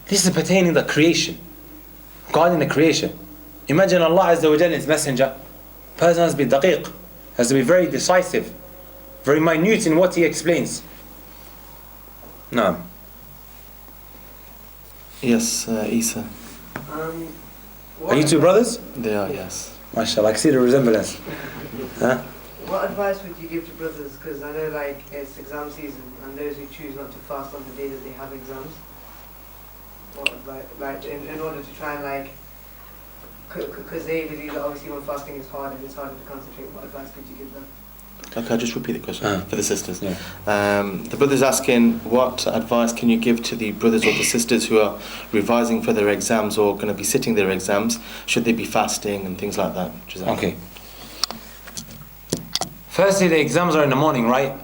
This is pertaining to the creation. God in the creation. Imagine Allah Azza wa Jalla, His messenger. Person has to be daqiq, has to be very decisive, very minute in what he explains. No. Yes, Isa. Are you two brothers? They are, yes. MashaAllah, I see the resemblance. Huh? What advice would you give to brothers? Because I know like it's exam season and those who choose not to fast on the day that they have exams. What advice, like in order to try and like, because they believe that obviously when fasting is hard and it's harder to concentrate, what advice could you give them? Okay, I'll just repeat the question for the sisters. Yeah. The brother's asking, what advice can you give to the brothers or the sisters who are revising for their exams or going to be sitting their exams? Should they be fasting and things like that? Okay. Firstly, the exams are in the morning, right?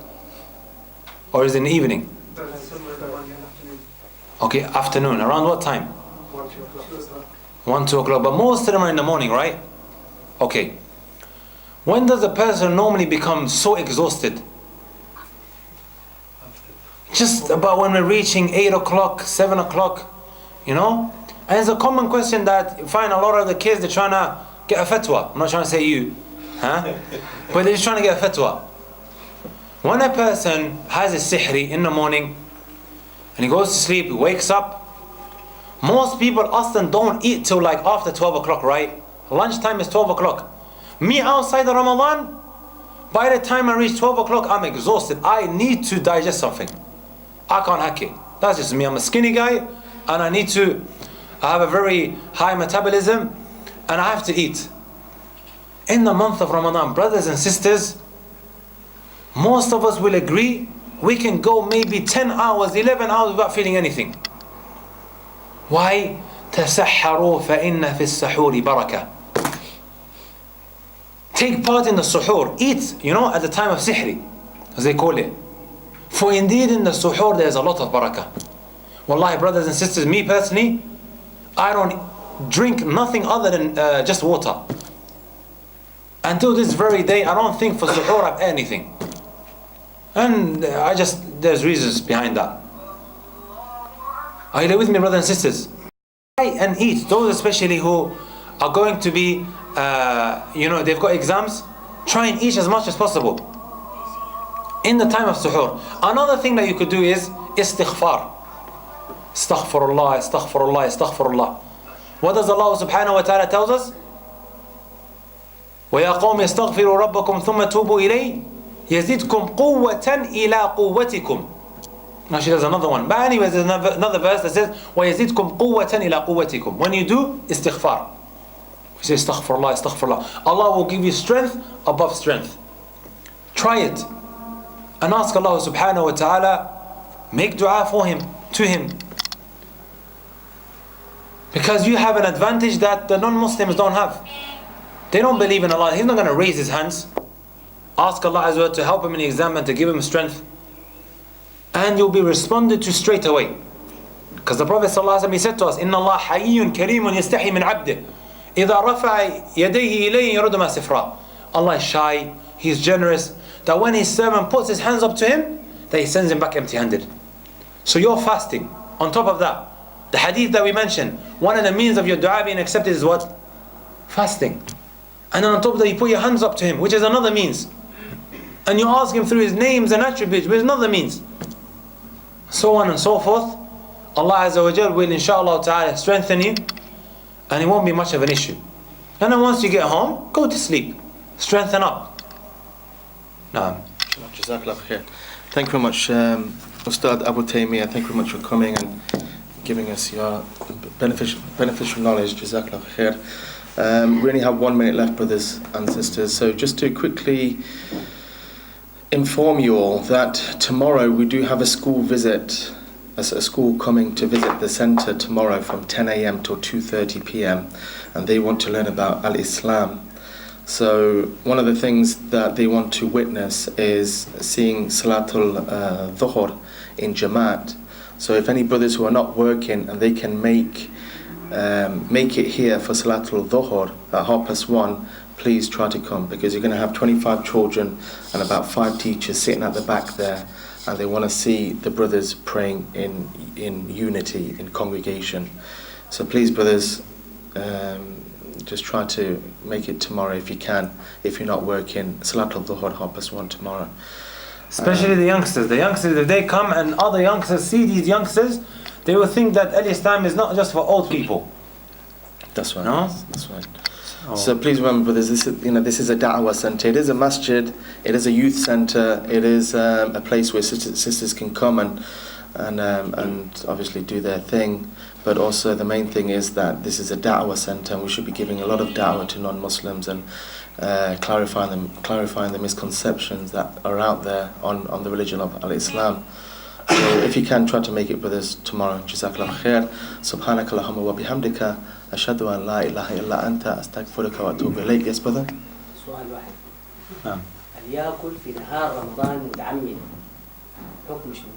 Or is it in the evening? Okay, afternoon. Around what time? 1, 2 o'clock. 1, 2 o'clock. But most of them are in the morning, right? Okay. When does a person normally become so exhausted? Just about when we're reaching 8 o'clock, 7 o'clock, you know? And it's a common question that you find a lot of the kids, they're trying to get a fatwa. I'm not trying to say you, huh? But they're just trying to get a fatwa. When a person has a sihri in the morning, and he goes to sleep, he wakes up, most people often don't eat till like after 12 o'clock, right? Lunchtime is 12 o'clock. Me outside of Ramadan, by the time I reach 12 o'clock, I'm exhausted. I need to digest something. I can't hack it. That's just me. I'm a skinny guy, and I have a very high metabolism, and I have to eat. In the month of Ramadan, brothers and sisters, most of us will agree, we can go maybe 10 hours, 11 hours without feeling anything. Why? تَسَحَّرُوا فَإِنَّ فِي السَّحُورِ بَرَكَةً. Take part in the suhoor. Eat, at the time of sihri, as they call it. For indeed in the suhoor there's a lot of barakah. Wallahi, brothers and sisters, me personally, I don't drink nothing other than just water. Until this very day, I don't think for suhoor I've anything. And there's reasons behind that. Are you there with me, brothers and sisters? Try and eat. Those especially who are going to be, they've got exams, try and eat as much as possible in the time of suhoor. Another thing that you could do is istighfar. Astaghfirullah, astaghfirullah, astaghfirullah. What does Allah subhanahu wa ta'ala tells us? وَيَا قَوْمِ اسْتَغْفِرُوا رَبَّكُمْ ثُمَّ تُوبُوا إِلَيْهِ يَزِدْكُمْ قُوَّةً إِلَىٰ قُوَّتِكُمْ. Now she does another one. But anyways, there's another verse that says وَيَزِدْكُمْ قُوَّةً إِلَىٰ قُوَّتِكُمْ. When you do istighfar, you say astaghfirullah, astaghfirullah, Allah will give you strength above strength. Try it. And ask Allah subhanahu wa ta'ala, make dua for him, to him. Because you have an advantage that the non-Muslims don't have. They don't believe in Allah. He's not going to raise his hands. Ask Allah Azza wa Jalla to help him in the exam and to give him strength. And you'll be responded to straight away. Because the Prophet ﷺ, he said to us, إِنَّ اللَّهَ حَيِّيٌّ كَرِيمٌ يَسْتَحِي مِنْ عَبْدِهِ إِذَا رَفَعَ يَدَيْهِ إِلَيْهِ يَرُدُ مَا سِفْرًا. Allah is shy, He's generous, that when His servant puts his hands up to Him, that He sends him back empty-handed. So you're fasting. On top of that, the hadith that we mentioned, one of the means of your dua being accepted is what? Fasting. And then on top of that, you put your hands up to Him, which is another means. And you ask Him through His names and attributes, which is another means. So on and so forth. Allah Azza wa Jal will inshallah ta'ala strengthen you, and it won't be much of an issue. And then once you get home, go to sleep. Strengthen up. Naam. Jazakallah khair. Thank you very much, Ustadh Abu Taymiyyah. Thank you very much for coming and giving us your beneficial knowledge. Jazakallah khair. We only have 1 minute left, brothers and sisters. So just to quickly inform you all that tomorrow we do have a school visit, a school coming to visit the centre tomorrow from 10 a.m. till 2:30 p.m. and they want to learn about Al-Islam. So one of the things that they want to witness is seeing Salatul Dhuhr in Jamaat. So if any brothers who are not working and they can make it here for Salatul Dhuhr at 1:30, please try to come, because you're going to have 25 children and about 5 teachers sitting at the back there, and they want to see the brothers praying in unity, in congregation. So please, brothers, just try to make it tomorrow if you can. If you're not working, Salatul Dhuhr 1:30 tomorrow. Especially the youngsters. The youngsters, if they come and other youngsters see these youngsters, they will think that Islam is not just for old people. That's right. No? That's right. So please remember, brothers, this is a da'wah center. It is a masjid. It is a youth center. It is a place where sisters can come and obviously do their thing. But also the main thing is that this is a da'wah center, and we should be giving a lot of da'wah to non-Muslims and clarifying the misconceptions that are out there on the religion of Al-Islam. So if you can, try to make it, brothers, tomorrow. Jazakallah khair. Subhanaka Allahumma wa bihamdika. Ashhadu an la ilaha illa anta astaghfiruka wa atubu ilayk. Yes, brother? سؤال واحد. نعم. هل يأكل في نهار رمضان متعمدا حكم شنو؟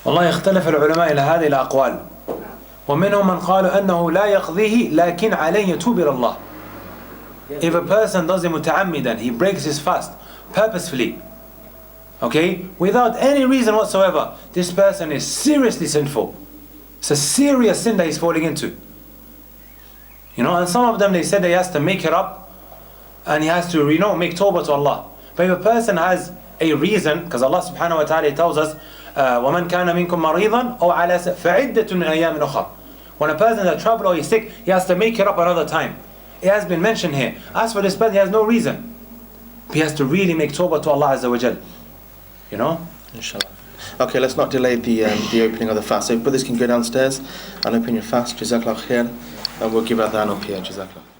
والله يختلف العلماء إلى هذه الأقوال. ومنهم من قالوا أنه لا يقضيه لكن عليه يتوب إلى الله. If a person does it متعمدا, he breaks his fast purposefully, okay, without any reason whatsoever, this person is seriously sinful. It's a serious sin that he's falling into. You know, and some of them, they said he has to make it up and he has to, make tawbah to Allah. But if a person has a reason, because Allah subhanahu wa ta'ala tells us, وَمَنْ كَانَ مِنْكُمْ مَرِيضًا أَوْ عَلَى فَعِدَّةٌ مِنْ أَيَّامٍ أُخَرَ. When a person is at trouble or he's sick, he has to make it up another time. It has been mentioned here. As for this person, he has no reason. He has to really make tawbah to Allah Azza wa Jal. You know? Inshallah. Okay, let's not delay the opening of the fast. So if brothers can go downstairs and open your fast, Jazakallah khair, and we'll give adhan up here, Jazakallah.